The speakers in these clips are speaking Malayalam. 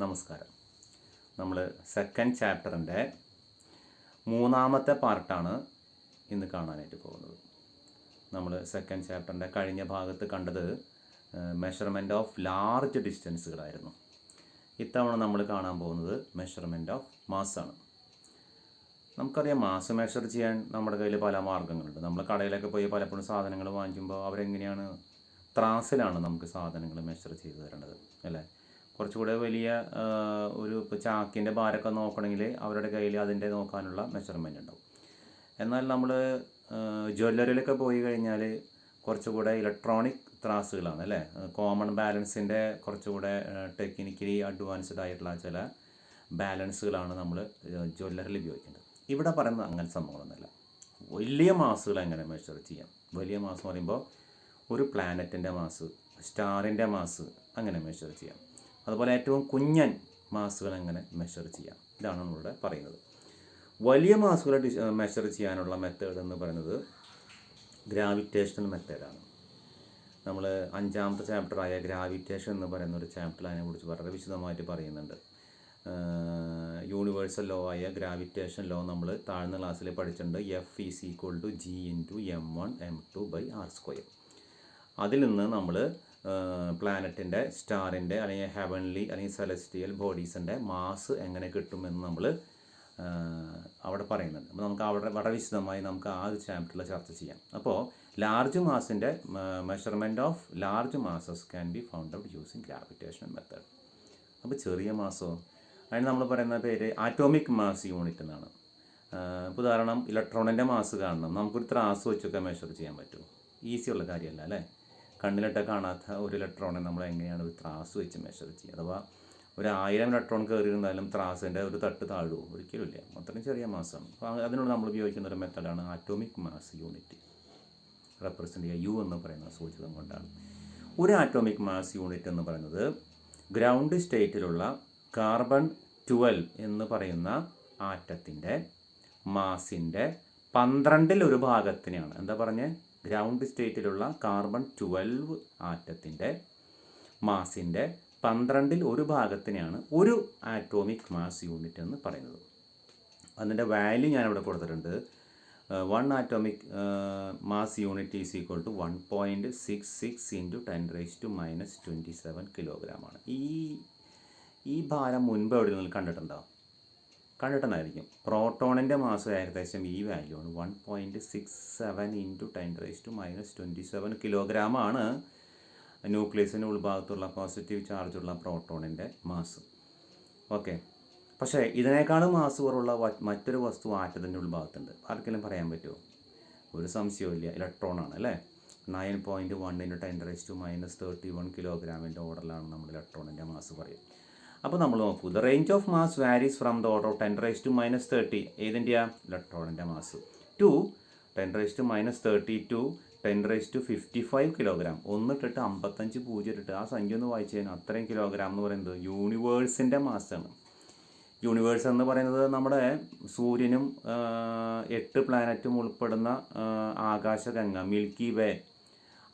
നമസ്കാരം. നമ്മൾ സെക്കൻഡ് ചാപ്റ്ററിൻ്റെ മൂന്നാമത്തെ പാർട്ടാണ് ഇന്ന് കാണാനായിട്ട് പോകുന്നത്. നമ്മൾ സെക്കൻഡ് ചാപ്റ്ററിൻ്റെ കഴിഞ്ഞ ഭാഗത്ത് കണ്ടത് മെഷർമെൻറ്റ് ഓഫ് ലാർജ് ഡിസ്റ്റൻസുകളായിരുന്നു. ഇത്തവണ നമ്മൾ കാണാൻ പോകുന്നത് മെഷർമെൻറ്റ് ഓഫ് മാസ്സാണ്. നമുക്കറിയാം, മാസ് മെഷർ ചെയ്യാൻ നമ്മുടെ കയ്യിൽ പല മാർഗ്ഗങ്ങളുണ്ട്. നമ്മൾ കടയിലൊക്കെ പോയി പലപ്പോഴും സാധനങ്ങൾ വാങ്ങിക്കുമ്പോൾ അവരെങ്ങനെയാണ് ത്രാസിലാണ് നമുക്ക് സാധനങ്ങൾ മെഷർ ചെയ്ത് തരേണ്ടത്, അല്ലേ? കുറച്ചുകൂടെ വലിയ ഒരു ഇപ്പോൾ ചാക്കിൻ്റെ ഭാരമൊക്കെ നോക്കണമെങ്കിൽ അവരുടെ കയ്യിൽ അതിൻ്റെ നോക്കാനുള്ള മെഷർമെൻറ്റ് ഉണ്ടാവും. എന്നാൽ നമ്മൾ ജ്വല്ലറിയിലൊക്കെ പോയി കഴിഞ്ഞാൽ കുറച്ചുകൂടെ ഇലക്ട്രോണിക് ത്രാസുകളാണ്, അല്ലേ? കോമൺ ബാലൻസിൻ്റെ കുറച്ചുകൂടെ ടെക്നിക്കലി അഡ്വാൻസ്ഡ് ആയിട്ടുള്ള ചില ബാലൻസുകളാണ് നമ്മൾ ജ്വല്ലറിയിൽ ഉപയോഗിക്കേണ്ടത്. ഇവിടെ പറയുന്നത് അങ്ങനെ സംഭവങ്ങളൊന്നുമല്ല. വലിയ മാസുകൾ എങ്ങനെ മെഷർ ചെയ്യാം? വലിയ മാസ് എന്ന് പറയുമ്പോൾ ഒരു പ്ലാനറ്റിൻ്റെ മാസ്, സ്റ്റാറിൻ്റെ മാസ് അങ്ങനെ മെഷർ ചെയ്യാം. അതുപോലെ ഏറ്റവും കുഞ്ഞൻ മാസുകൾ എങ്ങനെ മെഷർ ചെയ്യാം, ഇതാണ് നമ്മളിവിടെ പറയുന്നത്. വലിയ മാസുകളെ മെഷർ ചെയ്യാനുള്ള മെത്തേഡ് എന്ന് പറയുന്നത് ഗ്രാവിറ്റേഷണൽ മെത്തേഡാണ്. നമ്മൾ 5ാമത്തെ ചാപ്റ്ററായ ഗ്രാവിറ്റേഷൻ എന്ന് പറയുന്ന ഒരു ചാപ്റ്ററിൽ അതിനെക്കുറിച്ച് വളരെ വിശദമായിട്ട് പറയുന്നുണ്ട്. യൂണിവേഴ്സൽ ലോ ആയ ഗ്രാവിറ്റേഷൻ ലോ നമ്മൾ താഴ്ന്ന ക്ലാസ്സിൽ പഠിച്ചിട്ടുണ്ട്. F=G×m1m2/r². അതിൽ നിന്ന് നമ്മൾ പ്ലാനറ്റിൻ്റെ, സ്റ്റാറിൻ്റെ അല്ലെങ്കിൽ ഹെവൻലി അല്ലെങ്കിൽ സെലസ്റ്റിയൽ ബോഡീസിൻ്റെ മാസ് എങ്ങനെ കിട്ടുമെന്ന് നമ്മൾ അവിടെ പറയുന്നുണ്ട്. അപ്പോൾ നമുക്ക് അവിടെ വളരെ വിശദമായി നമുക്ക് ആ ഒരു ചാപ്റ്ററിൽ ചർച്ച ചെയ്യാം. അപ്പോൾ ലാർജ് മാസിൻ്റെ measurement of large masses can be found out using gravitational method. അപ്പോൾ ചെറിയ മാസോ, അതിന് നമ്മൾ പറയുന്ന പേര് ആറ്റോമിക് മാസ് യൂണിറ്റ് എന്നാണ്. ഇപ്പോൾ ഉദാഹരണം, ഇലക്ട്രോണിൻ്റെ മാസ് കാണണം, നമുക്കൊരു ത്രാസ് വെച്ചൊക്കെ മെഷർ ചെയ്യാൻ പറ്റുമോ? ഈസിയുള്ള കാര്യമല്ല, അല്ലേ? കണ്ണിലിട്ട് കാണാത്ത ഒരു ഇലക്ട്രോണെ നമ്മൾ എങ്ങനെയാണ് ഒരു ത്രാസ് വെച്ച് മെഷർ ചെയ്യുക? അഥവാ 1000 ഇലക്ട്രോൺ കയറിയിരുന്നാലും ത്രാസിൻ്റെ ഒരു തട്ട് താഴുമോ? ഒരിക്കലും ഇല്ല. അത്രയും ചെറിയ മാസമാണ്. അപ്പോൾ അതിനുള്ള നമ്മൾ ഉപയോഗിക്കുന്ന ഒരു മെത്തഡാണ് ആറ്റോമിക് മാസ് യൂണിറ്റ്. റെപ്രസെൻ്റ് ചെയ്യുക യു എന്ന് പറയുന്ന സൂചകം കൊണ്ടാണ്. ഒരു ആറ്റോമിക് മാസ് യൂണിറ്റ് എന്ന് പറയുന്നത് ഗ്രൗണ്ട് സ്റ്റേറ്റിലുള്ള കാർബൺ 12 എന്ന് പറയുന്ന ആറ്റത്തിൻ്റെ മാസിൻ്റെ 12ൽ ഒരു ഭാഗത്തിനെയാണ്. എന്താ പറഞ്ഞത്? ഗ്രൗണ്ട് സ്റ്റേറ്റിലുള്ള കാർബൺ 12 ആറ്റത്തിൻ്റെ മാസിൻ്റെ 12ൽ ഒരു ഭാഗത്തിനെയാണ് ഒരു ആറ്റോമിക് മാസ് യൂണിറ്റ് എന്ന് പറയുന്നത്. അതിൻ്റെ വാല്യൂ ഞാനിവിടെ കൊടുത്തിട്ടുണ്ട്. 1 atomic mass unit is equal to 1.66 × 10⁻⁻27 കിലോഗ്രാമാണ്. ഈ ഭാരം മുൻപ് എവിടെ നിങ്ങൾ കണ്ടിട്ടുണ്ടോ? കണ്ടിട്ടുണ്ടായിരിക്കും. പ്രോട്ടോണിൻ്റെ മാസ് ഏകദേശം ഈ വാല്യൂ ആണ്. 1.67 × 10⁻⁻27 കിലോഗ്രാമാണ് ന്യൂക്ലിയസിൻ്റെ ഉൾഭാഗത്തുള്ള പോസിറ്റീവ് ചാർജുള്ള പ്രോട്ടോണിൻ്റെ മാസ്. ഓക്കെ. പക്ഷേ ഇതിനേക്കാളും മാസ് കുറവുള്ള മറ്റൊരു വസ്തു ആറ്റത്തിൻ്റെ ഉൾഭാഗത്തുണ്ട്. ആർക്കെങ്കിലും പറയാൻ പറ്റുമോ? ഒരു സംശയവും ഇല്ല, ഇലക്ട്രോണാണ്, അല്ലേ? 9.1 × 10⁻31 കിലോഗ്രാമിൻ്റെ ഓർഡറിലാണ് നമ്മൾ ഇലക്ട്രോണിൻ്റെ മാസ് പറയും. അപ്പോൾ നമ്മൾ നോക്കൂ, the range of mass varies from the order of 10⁻30 ഏതിൻ്റെയാ? ഇലക്ട്രോണിൻ്റെ മാസ്, ടു 10⁻30 ടു 10⁻55 കിലോഗ്രാം. 1 ഇട്ടിട്ട് 55 0 ഇട്ടിട്ട് ആ സംഖ്യ ഒന്ന് വായിച്ചു കഴിഞ്ഞാൽ അത്രയും കിലോഗ്രാം എന്ന് പറയുന്നത് യൂണിവേഴ്സിൻ്റെ മാസാണ്. യൂണിവേഴ്സ് എന്ന് പറയുന്നത് നമ്മുടെ സൂര്യനും 8 പ്ലാനറ്റും ഉൾപ്പെടുന്ന ആകാശഗംഗ മിൽക്കി വേ,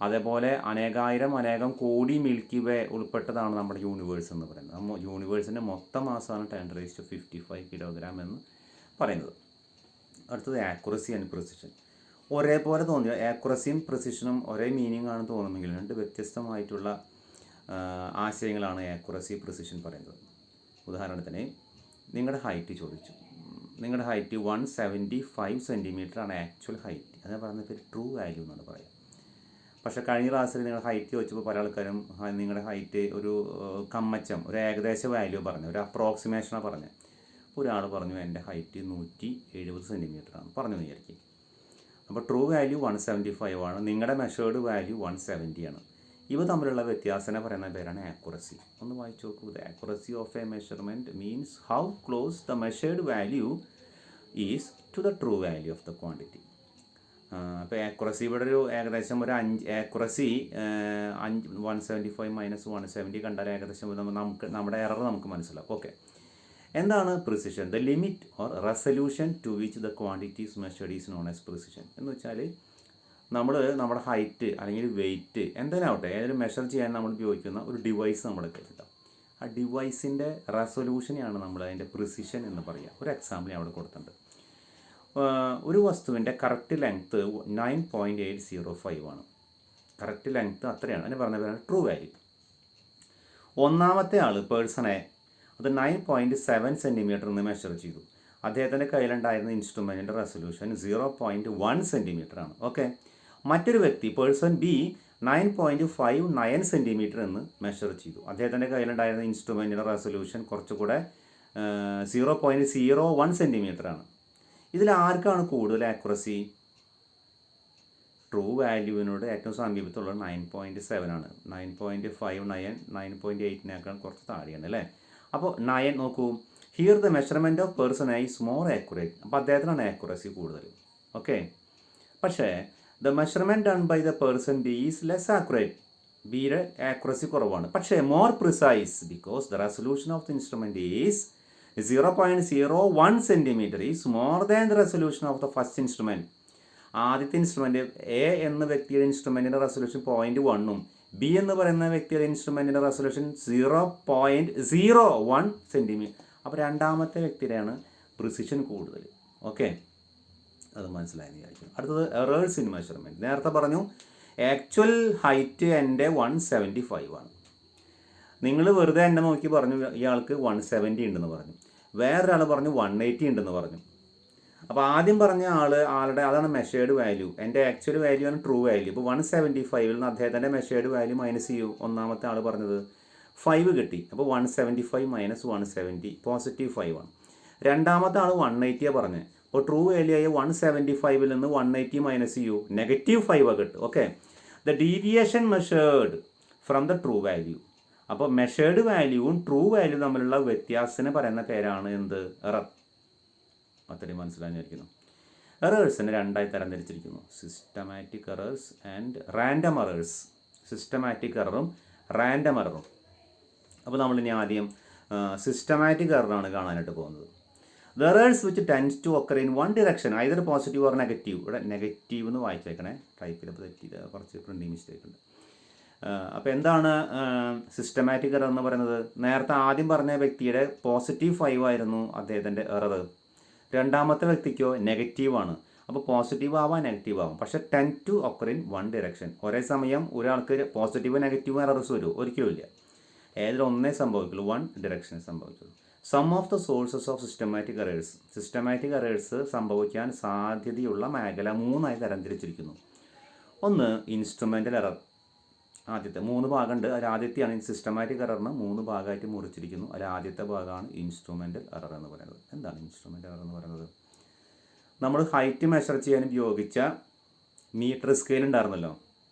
അതേപോലെ അനേകം കോടി മിൽക്കി വേ ഉൾപ്പെട്ടതാണ് നമ്മുടെ യൂണിവേഴ്സ് എന്ന് പറയുന്നത്. യൂണിവേഴ്സിൻ്റെ മൊത്തം മാസമാണ് 10⁻55 കിലോഗ്രാം എന്ന് പറയുന്നത്. അടുത്തത് ആക്യുറസി ആൻഡ് പ്രിസിഷൻ. ഒരേപോലെ തോന്നിയ ആക്യുറസിയും പ്രിസിഷനും ഒരേ മീനിങ് ആണ് തോന്നുമെങ്കിൽ രണ്ട് വ്യത്യസ്തമായിട്ടുള്ള ആശയങ്ങളാണ് ആക്യുറസി പ്രിസിഷൻ പറയുന്നത്. ഉദാഹരണത്തിന്, നിങ്ങളുടെ ഹൈറ്റ് ചോദിച്ചു. നിങ്ങളുടെ ഹൈറ്റ് 175 സെൻറ്റിമീറ്റർ ആണ് ആക്ച്വൽ ഹൈറ്റ്. അതിനെ പറയുന്നത് ട്രൂ വാല്യൂ എന്നാണ് പറയുക. പക്ഷേ കഴിഞ്ഞ ക്ലാസ്സിൽ നിങ്ങൾ ഹൈറ്റ് ചോദിച്ചപ്പോൾ പല ആൾക്കാരും നിങ്ങളുടെ ഹൈറ്റ് ഒരു കമ്മച്ചം, ഒരു ഏകദേശ വാല്യൂ പറഞ്ഞു, ഒരു അപ്രോക്സിമേഷനാണ് പറഞ്ഞത്. ഒരാൾ പറഞ്ഞു എൻ്റെ ഹൈറ്റ് 170 സെൻറ്റിമീറ്ററാണ് പറഞ്ഞു വിചാരിക്കും. അപ്പോൾ ട്രൂ വാല്യൂ 175 ആണ്, നിങ്ങളുടെ മെഷേർഡ് വാല്യൂ 170 ആണ്. ഇവ തമ്മിലുള്ള വ്യത്യാസനെ പറയുന്ന പേരാണ് ആക്യുറസി. ഒന്ന് വായിച്ചു നോക്കൂ. The accuracy of a measurement means how close the measured value is to the true value of the quantity. അപ്പോൾ ആക്യുറസി ഇവിടെ ഒരു ഏകദേശം ഒരു 5 ആക്യുറസി 175 - 170 കണ്ടാൽ ഏകദേശം നമുക്ക് നമ്മുടെ എറർ നമുക്ക് മനസ്സിലാവും. ഓക്കെ. എന്താണ് precision? The limit or resolution to which the quantities measured is known as precision. എന്ന് വെച്ചാൽ നമ്മുടെ ഹൈറ്റ് അല്ലെങ്കിൽ വെയിറ്റ് എന്തായാലും ആവട്ടെ, ഏതൊരു മെഷർ ചെയ്യാൻ നമ്മൾ ഉപയോഗിക്കുന്ന ഒരു ഡിവൈസ് നമ്മുടെ കയ്യിലുണ്ടാവും. ആ ഡിവൈസിൻ്റെ റെസൊല്യൂഷനെയാണ് നമ്മൾ അതിൻ്റെ പ്രിസിഷൻ എന്ന് പറയുക. ഒരു എക്സാമ്പിൾ ഞാൻ അവിടെ കൊടുത്തിട്ടുണ്ട്. ഒരു വസ്തുവിൻ്റെ കറക്റ്റ് ലെങ്ത്ത് 9.805 ആണ്. കറക്റ്റ് ലെങ്ത്ത് അത്രയാണ്. അതിന് പറഞ്ഞ പേരാണ് ട്രൂ വാല്യൂ. ഒന്നാമത്തെ ആൾ പേഴ്സണെ അത് 9.7 സെൻറ്റിമീറ്റർ എന്ന് മെഷർ ചെയ്തു. അദ്ദേഹത്തിൻ്റെ കയ്യിലുണ്ടായിരുന്ന ഇൻസ്ട്രുമെൻറ്റിൻ്റെ റെസൊല്യൂഷൻ 0.1 സെൻറ്റിമീറ്റർ ആണ്. ഓക്കെ. മറ്റൊരു വ്യക്തി പേഴ്സൺ ബി 9.59 സെൻറ്റിമീറ്റർ എന്ന് മെഷർ ചെയ്തു. അദ്ദേഹത്തിൻ്റെ കയ്യിലുണ്ടായിരുന്ന ഇൻസ്ട്രുമെൻറ്റിൻ്റെ റെസൊല്യൂഷൻ കുറച്ചുകൂടെ 0.01 സെൻറ്റിമീറ്റർ ആണ്. ഇതിൽ ആർക്കാണ് കൂടുതൽ ആക്യുറസി? ട്രൂ വാല്യൂവിനോട് ഏറ്റവും സമീപത്തുള്ളത് 9.7 ആണ്. 9.59 9.8 കുറച്ച് താഴെയാണ് അല്ലേ. അപ്പോൾ 9 നോക്കൂ, here the measurement of person is more accurate. അപ്പോൾ അദ്ദേഹത്തിനാണ് ആക്യുറസി കൂടുതൽ. ഓക്കെ. പക്ഷേ the measurement done by the person B is less accurate. ബിയുടെ ആക്യുറസി കുറവാണ്. പക്ഷേ more precise because the resolution of the instrument is 0.01 centimetre is more than the resolution of the first instrument. ആദ്യത്തെ ഇൻസ്ട്രുമെൻറ്റ് എ എന്ന വ്യക്തിയുടെ ഇൻസ്ട്രുമെൻറ്റിൻ്റെ റെസൊല്യൂഷൻ 0.1ഉം ബി എന്ന് പറയുന്ന വ്യക്തിയുടെ ഇൻസ്ട്രുമെൻറ്റിൻ്റെ റെസൊല്യൂഷൻ 0.01 സെൻറ്റിമീറ്റർ. അപ്പോൾ രണ്ടാമത്തെ വ്യക്തിയുടെയാണ് പ്രിസിഷൻ കൂടുതൽ. ഓക്കെ, അത് മനസ്സിലായെന്ന് വിചാരിക്കും. അടുത്തത് എറേഴ്സ് ഇൻ മെഷർമെൻറ്റ്. നേരത്തെ പറഞ്ഞു ആക്ച്വൽ ഹൈറ്റ് എൻ്റെ 175 ആണ്. നിങ്ങൾ വെറുതെ എന്നെ നോക്കി പറഞ്ഞു ഇയാൾക്ക് 170 ഉണ്ടെന്ന് പറഞ്ഞു. വേറൊരാൾ പറഞ്ഞു 180 ഉണ്ടെന്ന് പറഞ്ഞു. അപ്പോൾ ആദ്യം പറഞ്ഞ ആളുടെ അതാണ് മെഷേർഡ് വാല്യൂ. എൻ്റെ ആക്ച്വൽ വാല്യൂ ആണ് ട്രൂ വാല്യൂ. ഇപ്പോൾ 175 നിന്ന് അദ്ദേഹത്തിൻ്റെ മെഷേർഡ് വാല്യൂ മൈനസ് ചെയ്യൂ. ഒന്നാമത്തെ ആൾ പറഞ്ഞത് 5 കിട്ടി. അപ്പോൾ 175 മൈനസ് 170 +5 ആണ്. രണ്ടാമത്തെ ആൾ 180 പറഞ്ഞത്. അപ്പോൾ ട്രൂ വാല്യൂ ആയ 175 നിന്ന് 180 മൈനസ് ചെയ്യൂ, -5 കിട്ടും. Okay. The deviation measured from the true value. അപ്പോൾ മെഷേർഡ് വാല്യൂവും ട്രൂ വാല്യൂ തമ്മിലുള്ള വ്യത്യാസത്തിന് പറയുന്ന പേരാണ് എന്ത്? എറർ. അത്രയും മനസ്സിലായിരിക്കുന്നു. എറേഴ്സിനെ രണ്ടായി തരംതിരിച്ചിരിക്കുന്നു: systematic errors and random errors. Systematic എററും റാൻഡം എററും. അപ്പോൾ നമ്മളിനി ആദ്യം സിസ്റ്റമാറ്റിക് എററാണ് കാണാനായിട്ട് പോകുന്നത്. The errors which tends to occur in one direction, either positive or negative. ഇവിടെ നെഗറ്റീവ് എന്ന് വായിച്ചേക്കണേ, ടൈപ്പ് ചെയ്തപ്പോൾ തെറ്റിയത്, കുറച്ച് പ്രിൻറ്റിങ് മിസ്റ്റേക്ക് ഉണ്ട്. അപ്പോൾ എന്താണ് സിസ്റ്റമാറ്റിക് എറർ എന്ന് പറയുന്നത്? നേരത്തെ ആദ്യം പറഞ്ഞ വ്യക്തിയുടെ +5 ആയിരുന്നു അദ്ദേഹത്തിൻ്റെ എറർ. രണ്ടാമത്തെ വ്യക്തിക്കോ നെഗറ്റീവാണ്. അപ്പോൾ പോസിറ്റീവ് ആവാം നെഗറ്റീവ് ആവാം. പക്ഷേ tend to occur in one direction. ഒരേ സമയം ഒരാൾക്ക് പോസിറ്റീവ് നെഗറ്റീവ് എറർസ് വരും? ഒരിക്കലും ഇല്ല. ഏതിലൊന്നേ സംഭവിക്കുള്ളൂ, വൺ ഡിറക്ഷൻ സംഭവിക്കുള്ളൂ. Some of the sources of systematic errors. Systematic errors സംഭവിക്കാൻ സാധ്യതയുള്ള മേഖല 3ആയി തരംതിരിച്ചിരിക്കുന്നു. ഒന്ന് ഇൻസ്ട്രുമെൻ്റൽ എറർ. ആദ്യത്തെ 3 ഭാഗമുണ്ട്. അതിൽ ആദ്യത്തെയാണ് സിസ്റ്റമാറ്റിക് എററിന് 3 ഭാഗമായിട്ട് മുറിച്ചിരിക്കുന്നു. അതിൽ ആദ്യത്തെ ഭാഗമാണ് ഇൻസ്ട്രുമെൻ്റൽ എറർ എന്ന് പറയുന്നത്. എന്താണ് ഇൻസ്ട്രുമെൻ്റൽ എറർ എന്ന് പറയുന്നത്? നമ്മൾ ഹൈറ്റ് മെഷർ ചെയ്യാൻ ഉപയോഗിച്ച മീറ്റർ സ്കെയിൽ ഉണ്ടായിരുന്നല്ലോ,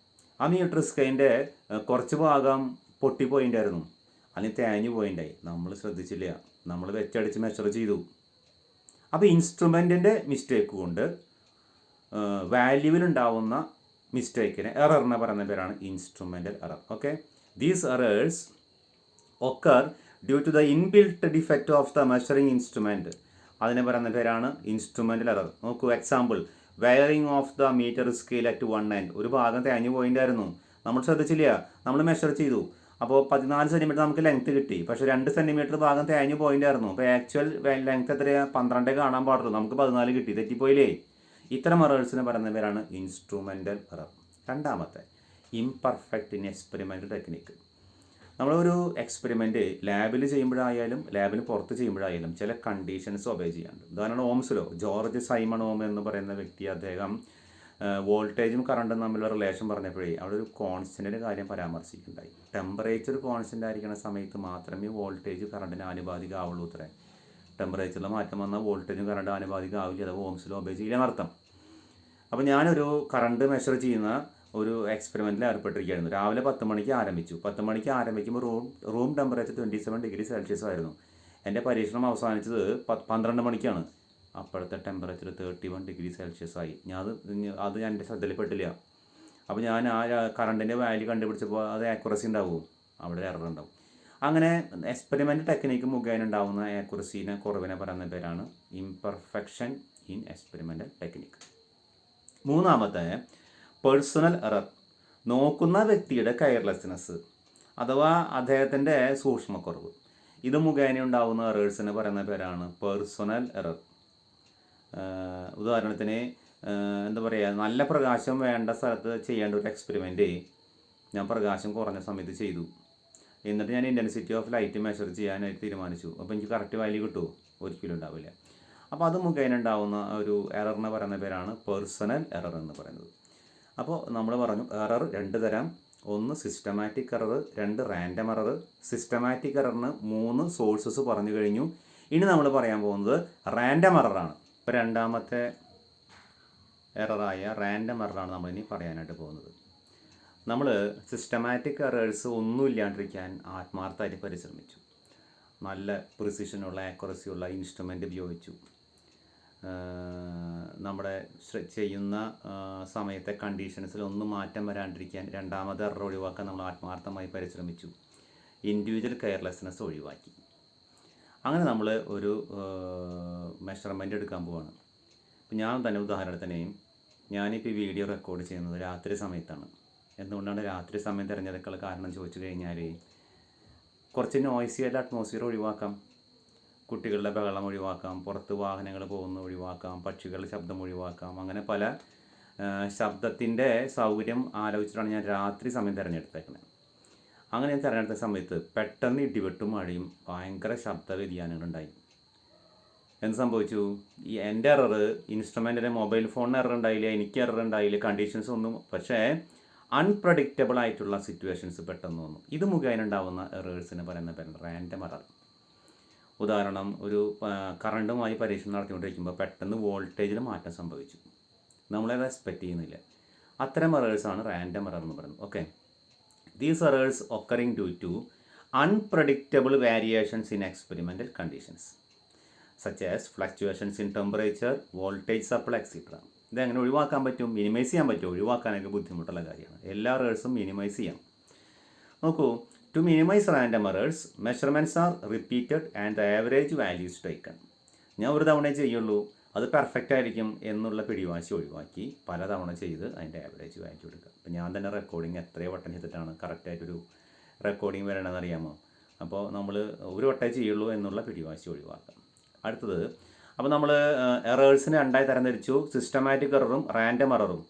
ആ മീറ്റർ സ്കെയിലിൻ്റെ കുറച്ച് ഭാഗം പൊട്ടിപ്പോയിണ്ടായിരുന്നു, അല്ലെങ്കിൽ തേഞ്ഞു പോയിണ്ടായി. നമ്മൾ ശ്രദ്ധിച്ചില്ല, നമ്മൾ വെച്ചടിച്ച് മെഷർ ചെയ്തു. അപ്പോൾ ഇൻസ്ട്രുമെൻറ്റിൻ്റെ മിസ്റ്റേക്ക് കൊണ്ട് വാല്യൂവിലുണ്ടാവുന്ന മിസ്റ്റേക്കിനെ എററിനെ പറയുന്ന പേരാണ് instrumental error. Okay. These errors occur due to the inbuilt defect of the measuring instrument. അതിനെ പറയുന്ന പേരാണ് ഇൻസ്ട്രുമെൻ്റൽ എറർ. നോക്കൂ, example: wearing of the metre scale at one end. ഒരു ഭാഗം തേഞ്ഞു പോയിണ്ടായിരുന്നു, നമ്മൾ ശ്രദ്ധിച്ചില്ല, നമ്മൾ മെഷർ ചെയ്തു. അപ്പോൾ 14 സെൻറ്റിമീറ്റർ നമുക്ക് ലെങ്ത്ത് കിട്ടി. പക്ഷേ 2 സെൻറ്റിമീറ്റർ ഭാഗം തേഞ്ഞു പോയിണ്ടായിരുന്നു. അപ്പോൾ ആക്ച്വൽ ലെങ്ത്ത് എത്രയാണ്? 12 കാണാൻ പാടുള്ളൂ, നമുക്ക് 14 കിട്ടി. തെറ്റിപ്പോയില്ലേ? ഇത്തരം എറേഴ്സിനെ പറയുന്ന പേരാണ് ഇൻസ്ട്രുമെൻ്റൽ എറർ. രണ്ടാമത്തെ ഇംപെർഫെക്റ്റ് ഇൻ എക്സ്പെരിമെൻ്റൽ ടെക്നിക്ക്. നമ്മളൊരു എക്സ്പെരിമെൻറ്റ് ലാബിൽ ചെയ്യുമ്പോഴായാലും ലാബിന് പുറത്ത് ചെയ്യുമ്പോഴായാലും ചില കണ്ടീഷൻസ് ഒബേ ചെയ്യാറുണ്ട്. ഉദാഹരണം ഓംസ് ലോ. ജോർജ് സൈമൺ ഓം എന്ന് പറയുന്ന വ്യക്തി, അദ്ദേഹം വോൾട്ടേജും കറണ്ടും തമ്മിലുള്ള റിലേഷൻ പറഞ്ഞപ്പോഴേ അവിടെ ഒരു കോൺസ്റ്റൻറ്റിൻ്റെ കാര്യം പരാമർശിക്കുന്നുണ്ടായി. ടെമ്പറേച്ചർ കോൺസ്റ്റൻ്റ് ആയിരിക്കുന്ന സമയത്ത് മാത്രമേ വോൾട്ടേജ് കറണ്ടിന് ആനുപാതികം ആവുള്ളൂ അത്രേ. ടെമ്പറേച്ചറിൽ മാറ്റം വന്നാൽ വോൾട്ടേജും കറണ്ട് ആനുപാതികം ആവില്ല, അത് ഓംസ് ലോ ഒബേ ചെയ്യാനർത്ഥം. അപ്പോൾ ഞാനൊരു കറണ്ട് മെഷർ ചെയ്യുന്ന ഒരു എക്സ്പെരിമെൻറ്റിൽ ഏർപ്പെട്ടിരിക്കുകയായിരുന്നു. രാവിലെ 10 മണിക്ക് ആരംഭിച്ചു. 10 മണിക്ക് ആരംഭിക്കുമ്പോൾ റൂം ടെമ്പറേച്ചർ 27 ഡിഗ്രി സെൽഷ്യസ് ആയിരുന്നു. എൻ്റെ പരീക്ഷണം അവസാനിച്ചത് 12 മണിക്കാണ്. അപ്പോഴത്തെ ടെമ്പറേച്ചർ 31 ഡിഗ്രി സെൽഷ്യസ് ആയി. അത് എൻ്റെ ശ്രദ്ധയിൽപ്പെട്ടില്ല. അപ്പോൾ ഞാൻ ആ കറണ്ടിൻ്റെ വാല്യൂ കണ്ടുപിടിച്ചപ്പോൾ അത് ആക്യുറസി ഉണ്ടാവുമോ? അവിടെ എറർ ഉണ്ടാവും. അങ്ങനെ എക്സ്പെരിമെൻ്റ് ടെക്നിക്ക് മുഖേന ഉണ്ടാകുന്ന ആക്യുറസീനെ കുറവിനെ പറയുന്ന പേരാണ് ഇംപെർഫെക്ഷൻ ഇൻ എക്സ്പെരിമെൻ്റൽ ടെക്നിക്ക്. മൂന്നാമത്തെ പേഴ്സണൽ എറർ. നോക്കുന്ന വ്യക്തിയുടെ കെയർലെസ്നെസ്. അഥവാ അദ്ദേഹത്തിൻ്റെ സൂക്ഷ്മക്കുറവ്. ഇത് മുഖേന ഉണ്ടാകുന്ന എറേഴ്സിന് പറയുന്ന പേരാണ് പേഴ്സണൽ എറർ. ഉദാഹരണത്തിന് എന്താ പറയുക, നല്ല പ്രകാശം വേണ്ട സ്ഥലത്ത് ചെയ്യേണ്ട ഒരു എക്സ്പെരിമെൻറ്റ് ഞാൻ പ്രകാശം കുറഞ്ഞ സമയത്ത് ചെയ്തു. എന്നിട്ട് ഞാൻ ഇൻറ്റൻസിറ്റി ഓഫ് ലൈറ്റ് മെഷർ ചെയ്യാനായിട്ട് തീരുമാനിച്ചു. അപ്പോൾ എനിക്ക് കറക്റ്റ് വാല്യൂ കിട്ടുമോ? ഒരിക്കലും ഉണ്ടാവില്ല. അപ്പോൾ അത് മുഖേന ഉണ്ടാകുന്ന ഒരു എററിനെ പറയുന്ന പേരാണ് പേഴ്സണൽ എറർ എന്ന് പറയുന്നത്. അപ്പോൾ നമ്മൾ പറഞ്ഞു എറർ 2 തരം. ഒന്ന് systematic error, 2 random error. Systematic എററിന് 3 സോഴ്സസ് പറഞ്ഞു കഴിഞ്ഞു. ഇനി നമ്മൾ പറയാൻ പോകുന്നത് റാൻഡം എററാണ്. ഇപ്പോൾ രണ്ടാമത്തെ എററായ റാൻഡം എററാണ് നമ്മളിനി പറയാനായിട്ട് പോകുന്നത്. നമ്മൾ സിസ്റ്റമാറ്റിക് എറേഴ്സ് ഒന്നുമില്ലാണ്ടിരിക്കാൻ ആത്മാർത്ഥമായിട്ട് പരിശ്രമിച്ചു. നല്ല പ്രിസിഷനുള്ള ആക്യുറസിയുള്ള ഇൻസ്ട്രുമെൻ്റ് ഉപയോഗിച്ചു. നമ്മുടെ ചെയ്യുന്ന സമയത്തെ കണ്ടീഷൻസിൽ ഒന്നും മാറ്റം വരാണ്ടിരിക്കാൻ, രണ്ടാമത് എറർ ഒഴിവാക്കാൻ നമ്മൾ ആത്മാർത്ഥമായി പരിശ്രമിച്ചു. ഇൻഡിവിജ്വൽ കെയർലെസ്നെസ് ഒഴിവാക്കി. അങ്ങനെ നമ്മൾ ഒരു മെഷർമെൻ്റ് എടുക്കാൻ പോവാണ്. ഇപ്പം ഞാൻ തന്നെ ഉദാഹരണത്തിന് ഞാനിപ്പോൾ ഈ വീഡിയോ റെക്കോർഡ് ചെയ്യുന്നത് രാത്രി സമയത്താണ്. എന്തുകൊണ്ടാണ് രാത്രി സമയം തിരഞ്ഞെടുക്കാനുള്ള കാരണം ചോദിച്ചു കഴിഞ്ഞാൽ, കുറച്ച് നോയ്സി ആയിട്ട് അറ്റ്മോസ്ഫിയർ ഒഴിവാക്കാം, കുട്ടികളുടെ ബഹളം ഒഴിവാക്കാം, പുറത്ത് വാഹനങ്ങൾ പോകുന്നത് ഒഴിവാക്കാം, പക്ഷികളുടെ ശബ്ദം ഒഴിവാക്കാം. അങ്ങനെ പല ശബ്ദത്തിൻ്റെ സൗകര്യം ആലോചിച്ചിട്ടാണ് ഞാൻ രാത്രി സമയം തിരഞ്ഞെടുത്തേക്കുന്നത്. അങ്ങനെ ഞാൻ തിരഞ്ഞെടുത്ത സമയത്ത് പെട്ടെന്ന് ഇടിവെട്ടും മഴയും ഭയങ്കര ശബ്ദ വ്യതിയാനങ്ങളുണ്ടായി. എന്ത് സംഭവിച്ചു? ഈ എൻ്റെ എറർ ഇൻസ്ട്രുമെൻറ്റിൻ്റെ മൊബൈൽ ഫോണിന് എറർ ഉണ്ടായില്ല, എനിക്ക് എറർ ഉണ്ടായില്ല, കണ്ടീഷൻസ് ഒന്നും. പക്ഷേ അൺപ്രഡിക്റ്റബിൾ ആയിട്ടുള്ള സിറ്റുവേഷൻസ് പെട്ടെന്ന് വന്നു. ഇത് മുഖേന ഉണ്ടാകുന്ന എറേഴ്സിന് പറയുന്ന പേരാണ് റാൻഡം എറർ. ഉദാഹരണം, ഒരു കറണ്ടുമായി പരീക്ഷണം നടത്തിക്കൊണ്ടിരിക്കുമ്പോൾ പെട്ടെന്ന് വോൾട്ടേജിൽ മാറ്റം സംഭവിച്ചു, നമ്മളത് എക്സ്പെക്റ്റ് ചെയ്യുന്നില്ല. അത്തരം എറേഴ്സാണ് റാൻഡം എറർ എന്ന് പറയുന്നത്. Okay, these errors occurring due to unpredictable variations in experimental conditions such as fluctuations in temperature, voltage supply etcetera. ഇതെങ്ങനെ ഒഴിവാക്കാൻ പറ്റും? മിനിമൈസ് ചെയ്യാൻ പറ്റും. ഒഴിവാക്കാനൊക്കെ ബുദ്ധിമുട്ടുള്ള കാര്യമാണ്. എല്ലാ എറേഴ്സും മിനിമൈസ് ചെയ്യാം. നോക്കൂ, to minimise random errors measurements are repeated and the average values taken. ഞാൻ ഒരു തവണ ചെയ്യുള്ളൂ, അത് പെർഫെക്റ്റ് ആയിരിക്കും എന്നുള്ള പിടിവാശി ഒഴിവാക്കി പല തവണ ചെയ്ത് അതിൻ്റെ ആവറേജ് വാല്യൂ എടുക്കുക. അപ്പോൾ ഞാൻ തന്നെ റെക്കോർഡിങ് എത്രയോ വട്ടം ചെയ്തിട്ടാണ് കറക്റ്റായിട്ടൊരു റെക്കോർഡിങ് വരണമെന്ന് അറിയാമോ? അപ്പോൾ നമ്മൾ ഒരു വട്ടേ ചെയ്യുള്ളൂ എന്നുള്ള പിടിവാശി ഒഴിവാക്കാം. അടുത്തത്, അപ്പോൾ നമ്മൾ എറേഴ്സിനെ 2 തരംതിരിച്ചു, സിസ്റ്റമാറ്റിക് എററും റാൻഡം എററും.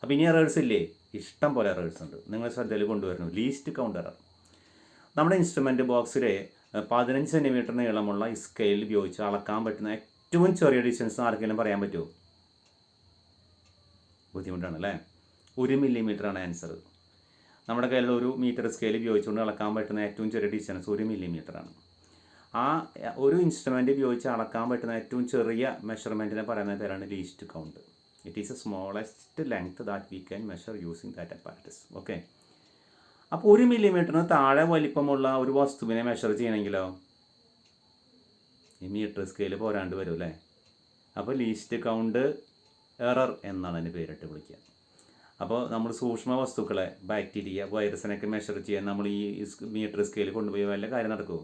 അപ്പോൾ ഇനി എറേഴ്സ് ഇല്ലേ? ഇഷ്ടം പോലെ എറേഴ്സ് ഉണ്ട്. നിങ്ങൾ ശ്രദ്ധയിൽ കൊണ്ടുവരുന്നു ലീസ്റ്റ് കൗണ്ട് എറർ. നമ്മുടെ ഇൻസ്ട്രുമെൻ്റ് ബോക്സിൽ 15 സെൻറ്റിമീറ്റർ നീളമുള്ള സ്കെയിൽ ഉപയോഗിച്ച് അളക്കാൻ പറ്റുന്ന ഏറ്റവും ചെറിയ ഡിസ്റ്റൻസ് ആർക്കെങ്കിലും പറയാൻ പറ്റുമോ? ബുദ്ധിമുട്ടാണ് അല്ലേ? 1 മില്ലിമീറ്ററാണ് ആൻസർ. നമ്മുടെ കയ്യിലുള്ള ഒരു മീറ്റർ സ്കെയിൽ ഉപയോഗിച്ചുകൊണ്ട് അളക്കാൻ പറ്റുന്ന ഏറ്റവും ചെറിയ ഡിസ്റ്റൻസ് 1 മില്ലിമീറ്ററാണ്. ആ ഒരു ഇൻസ്ട്രുമെൻ്റ് ഉപയോഗിച്ച് അളക്കാൻ പറ്റുന്ന ഏറ്റവും ചെറിയ മെഷർമെൻറ്റിനെ പറയുന്ന പേരാണ് least count. It is A smallest length that we can measure using that apparatus. Okay, അപ്പോൾ 1 മില്ലിമീറ്ററിന് താഴെ വലിപ്പമുള്ള ഒരു വസ്തുവിനെ മെഷർ ചെയ്യണമെങ്കിലോ ഈ മീറ്റർ സ്കെയിൽ പോരാണ്ട് വരും അല്ലേ? അപ്പോൾ ലീസ്റ്റ് കൗണ്ട് എറർ എന്നാണ് അതിന് പേരിട്ട് വിളിക്കുക. അപ്പോൾ നമ്മൾ സൂക്ഷ്മ വസ്തുക്കളെ, ബാക്ടീരിയ, വൈറസിനൊക്കെ മെഷർ ചെയ്യാൻ നമ്മൾ ഈ മീറ്റർ സ്കെയിൽ കൊണ്ടുപോയി വല്ല കാര്യം നടക്കുമോ?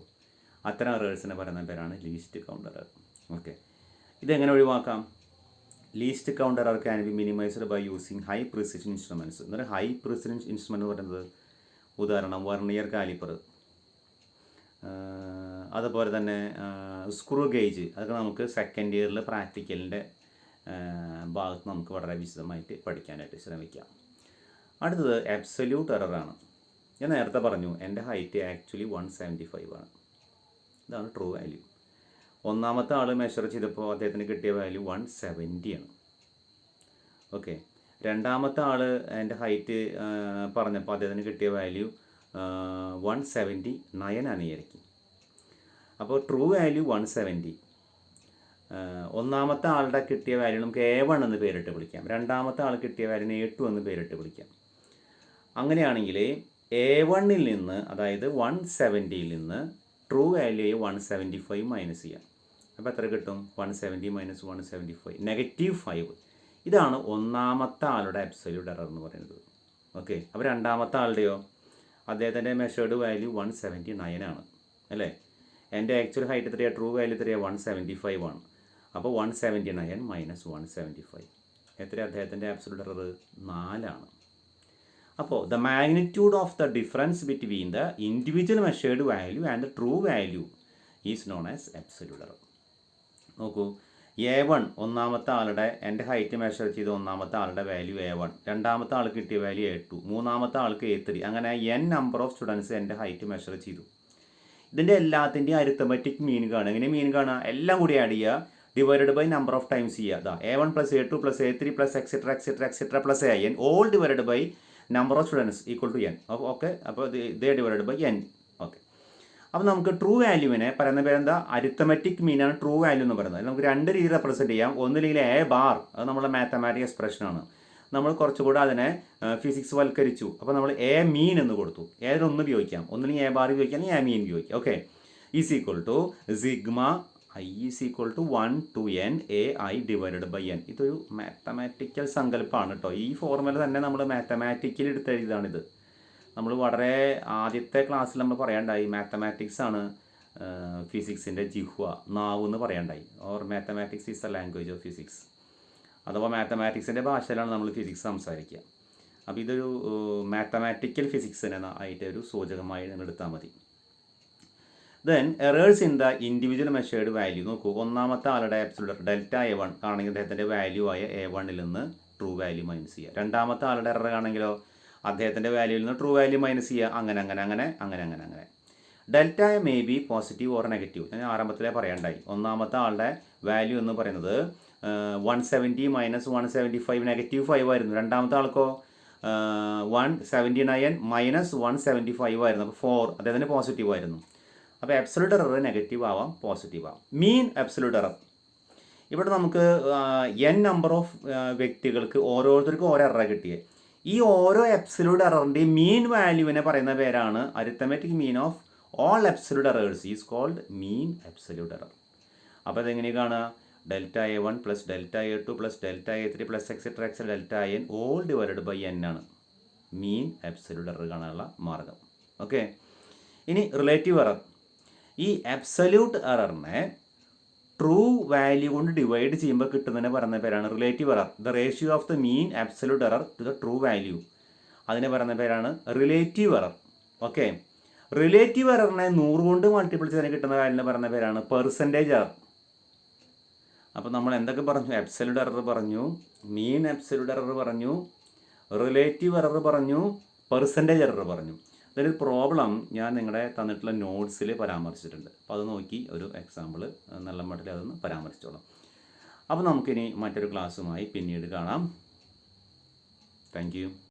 അത്തരം എറേഴ്സിനെ പറയുന്ന പേരാണ് ലീസ്റ്റ് കൗണ്ട് എറർ. ഓക്കെ, ഇതെങ്ങനെ ഒഴിവാക്കാം? Least count error can be minimised by using high precision instruments. എന്നൊരു ഹൈ പ്രിസിഷൻ ഇൻസ്ട്രുമെൻ്റ് എന്ന് പറയുന്നത് ഉദാഹരണം വെർണിയർ കാലിപ്പർ, അതുപോലെ തന്നെ സ്ക്രൂ ഗേജ്. അതൊക്കെ നമുക്ക് സെക്കൻഡ് ഇയറിൽ പ്രാക്ടിക്കലിൻ്റെ ഭാഗത്ത് നമുക്ക് വളരെ വിശദമായിട്ട് പഠിക്കാനായിട്ട് ശ്രമിക്കാം. അടുത്തത് അബ്സല്യൂട്ട് എററാണ്. ഞാൻ നേരത്തെ പറഞ്ഞു എൻ്റെ ഹൈറ്റ് ആക്ച്വലി 175 ആണ്. ഇതാണ് ട്രൂ വാല്യൂ. ഒന്നാമത്തെ ആൾ മെഷർ ചെയ്തപ്പോൾ അദ്ദേഹത്തിന് കിട്ടിയ വാല്യൂ 170 ആണ്. ഓക്കെ, രണ്ടാമത്തെ ആൾ എൻ്റെ ഹൈറ്റ് പറഞ്ഞപ്പോൾ അദ്ദേഹത്തിന് കിട്ടിയ വാല്യൂ 179 ആണ് ആയിരിക്കും. അപ്പോൾ ട്രൂ വാല്യൂ 170. ഒന്നാമത്തെ ആളുടെ കിട്ടിയ വാല്യൂ നമുക്ക് A1 എന്ന് പേരിട്ട് വിളിക്കാം. രണ്ടാമത്തെ ആൾ കിട്ടിയ വാല്യൂന് A2 എന്ന് പേരിട്ട് വിളിക്കാം. അങ്ങനെയാണെങ്കിൽ A1ൽ നിന്ന്, അതായത് 170യിൽ നിന്ന് ട്രൂ വാല്യൂ 175 മൈനസ് ചെയ്യാം. അപ്പോൾ എത്ര കിട്ടും? 170 മൈനസ് 175 -5. ഇതാണ് ഒന്നാമത്തെ ആളുടെ അബ്സല്യൂട്ട് എറർ എന്ന് പറയുന്നത്. ഓക്കെ, അപ്പോൾ രണ്ടാമത്തെ ആളുടെയോ? അദ്ദേഹത്തിൻ്റെ മെഷേർഡ് വാല്യൂ 179 ആണ് അല്ലേ? എൻ്റെ ആക്ച്വൽ ഹൈറ്റ് എത്രയാണ്? ട്രൂ വാല്യൂ എത്രയാണ്? 175 ആണ്. അപ്പോൾ 179 മൈനസ് 175 എത്രയാണ്? അദ്ദേഹത്തിൻ്റെ അബ്സല്യൂട്ട് എറർ 4 ആണ്. അപ്പോൾ the magnitude of the difference between the individual measured value and the true value is known as absolute error. നോക്കൂ, A1 ഒന്നാമത്തെ ആളുടെ എൻ്റെ ഹൈറ്റ് മെഷർ ചെയ്ത് ഒന്നാമത്തെ ആളുടെ വാല്യൂ A1, രണ്ടാമത്തെ ആൾക്ക് കിട്ടിയ വാല്യൂ A2, മൂന്നാമത്തെ ആൾക്ക് A3, അങ്ങനെ n നമ്പർ ഓഫ് സ്റ്റുഡൻസ് എൻ്റെ ഹൈറ്റ് മെഷർ ചെയ്തു. ഇതിൻ്റെ എല്ലാത്തിൻ്റെയും അരിത്തമെറ്റിക് മീൻ കാണുക. എങ്ങനെ മീൻ കാണുക? എല്ലാം കൂടി ആഡ് ചെയ്യുക, divided by number of times ചെയ്യുക. അതാ A1 + A2 + A3 + etcetera etcetera etcetera + AN all divided by number of students equal to n. അപ്പോൾ ഓക്കെ, അപ്പോൾ ഇതേ ഡിവൈഡഡ് ബൈ n. ഓക്കെ, അപ്പോൾ നമുക്ക് ട്രൂ വാല്യൂവിനെ പറയുന്ന പേരെന്താ? അരിത്തമെറ്റിക് മീനാണ് ട്രൂ വാല്യൂ എന്ന് പറയുന്നത്. നമുക്ക് രണ്ട് രീതിയിൽ റെപ്രസെൻറ്റ് ചെയ്യാം. ഒന്നില്ലെങ്കിൽ A ബാർ, അത് നമ്മുടെ മാത്തമാറ്റിക് എക്സ്പ്രഷനാണ്. നമ്മൾ കുറച്ചുകൂടെ അതിനെ ഫിസിക്സ് വൽക്കരിച്ചു. അപ്പോൾ നമ്മൾ A മീൻ എന്ന് കൊടുത്തു. ഏതൊന്ന് ഉപയോഗിക്കാം, ഒന്നില്ലെങ്കിൽ A ബാർ ഉപയോഗിക്കാം, അല്ലെങ്കിൽ A മീൻ ഉപയോഗിക്കാം. Okay, is equal to sigma I is equal to 1 to n AI divided by n. ഇതൊരു മാത്തമാറ്റിക്കൽ സങ്കല്പമാണ് കേട്ടോ. ഈ ഫോർമുല തന്നെ നമ്മൾ മാത്തമാറ്റിക്കൽ എടുത്തെഴുതിയതാണിത്. നമ്മൾ വളരെ ആദ്യത്തെ ക്ലാസ്സിൽ നമ്മൾ പറയാണ്ടായി മാത്തമാറ്റിക്സ് ആണ് ഫിസിക്സിൻ്റെ ജിഹ്വ, നാവ് എന്ന് പറയാണ്ടായി. Or mathematics is the language of physics. അഥവാ മാത്തമാറ്റിക്സിൻ്റെ ഭാഷയിലാണ് നമ്മൾ ഫിസിക്സ് സംസാരിക്കുക. അപ്പോൾ ഇതൊരു മാത്തമാറ്റിക്കൽ ഫിസിക്സിനെ ആയിട്ട് ഒരു സൂചകമായി നിങ്ങൾ എടുത്താൽ മതി. Then errors in the individual measured value. നോക്കൂ, ഒന്നാമത്തെ ആളുടെ അബ്സല്യൂട്ട് ഡെൽറ്റ A1 ആണെങ്കിൽ അദ്ദേഹത്തിൻ്റെ വാല്യൂ ആയ A1ൽ നിന്ന് ട്രൂ വാല്യൂ മൈനസ് ചെയ്യുക. രണ്ടാമത്തെ ആളുടെ എറർ ആണെങ്കിലോ അദ്ദേഹത്തിൻ്റെ വാല്യൂവിൽ നിന്ന് ട്രൂ വാല്യൂ മൈനസ് ചെയ്യുക. അങ്ങനെ അങ്ങനെ അങ്ങനെ അങ്ങനെ അങ്ങനെ അങ്ങനെ. Delta may be positive or negative. ഞാൻ ആരംഭത്തിലേ പറയണ്ടായി. ഒന്നാമത്തെ ആളുടെ വാല്യൂ എന്ന് പറയുന്നത് 170 - 175 -5 ആയിരുന്നു. രണ്ടാമത്തെ ആൾക്കോ 179 - 175 ആയിരുന്നു. അപ്പോൾ 4 അദ്ദേഹത്തിന് പോസിറ്റീവ് ആയിരുന്നു. അപ്പോൾ അബ്സല്യൂട്ട് എറർ നെഗറ്റീവ് ആവാം, പോസിറ്റീവ് ആവാം. മീൻ അബ്സല്യൂട്ട് എറർ, ഇവിടെ നമുക്ക് n നമ്പർ ഓഫ് വ്യക്തികൾക്ക് ഓരോരുത്തർക്കും ഓരോ എറർ കിട്ടിയേ. ഈ ഓരോ അബ്സല്യൂട്ട് എററിൻ്റെയും മീൻ വാല്യൂവിനെ പറയുന്ന പേരാണ് arithmetic mean of all absolute errors is called mean absolute error. അപ്പോൾ അതെങ്ങനെ കാണുക? Delta A1 + delta A2 + delta A3 + etcetera etcetera delta n all divided by n ആണ് മീൻ അബ്സല്യൂട്ട് എറർ കാണാനുള്ള മാർഗം. ഓക്കെ, ഇനി റിലേറ്റീവ് എറർ. ഈ അബ്സല്യൂട്ട് എററിനെ ട്രൂ വാല്യൂ കൊണ്ട് ഡിവൈഡ് ചെയ്യുമ്പോൾ കിട്ടുന്നതിനെ പറയുന്ന പേരാണ് relative error. The ratio of the mean absolute error to the true value, അതിനെ പറയുന്ന പേരാണ് റിലേറ്റീവ് എറർ. ഓക്കെ, റിലേറ്റീവ് എററിനെ 100 കൊണ്ട് മൾട്ടിപ്പിൾ ചെയ്തതിന് കിട്ടുന്ന വാല്യൂവിനെ പറയുന്ന പേരാണ് പെർസെൻറ്റേജ് എറർ. അപ്പോൾ നമ്മൾ എന്തൊക്കെ പറഞ്ഞു? അബ്സല്യൂട്ട് എറർ പറഞ്ഞു, മീൻ അബ്സല്യൂട്ട് എറർ പറഞ്ഞു, റിലേറ്റീവ് എറർ പറഞ്ഞു, പെർസെൻറ്റേജ് എറർ പറഞ്ഞു. ഇതൊരു പ്രോബ്ലം ഞാൻ നിങ്ങളുടെ തന്നിട്ടുള്ള നോട്ട്സിൽ പരാമർശിച്ചിട്ടുണ്ട്. അപ്പോൾ അത് നോക്കി ഒരു എക്സാമ്പിൾ നല്ല മട്ടിൽ അതൊന്ന് പരാമർശിച്ചോളാം. അപ്പോൾ നമുക്കിനി മറ്റൊരു ക്ലാസ്സുമായി പിന്നീട് കാണാം. Thank you.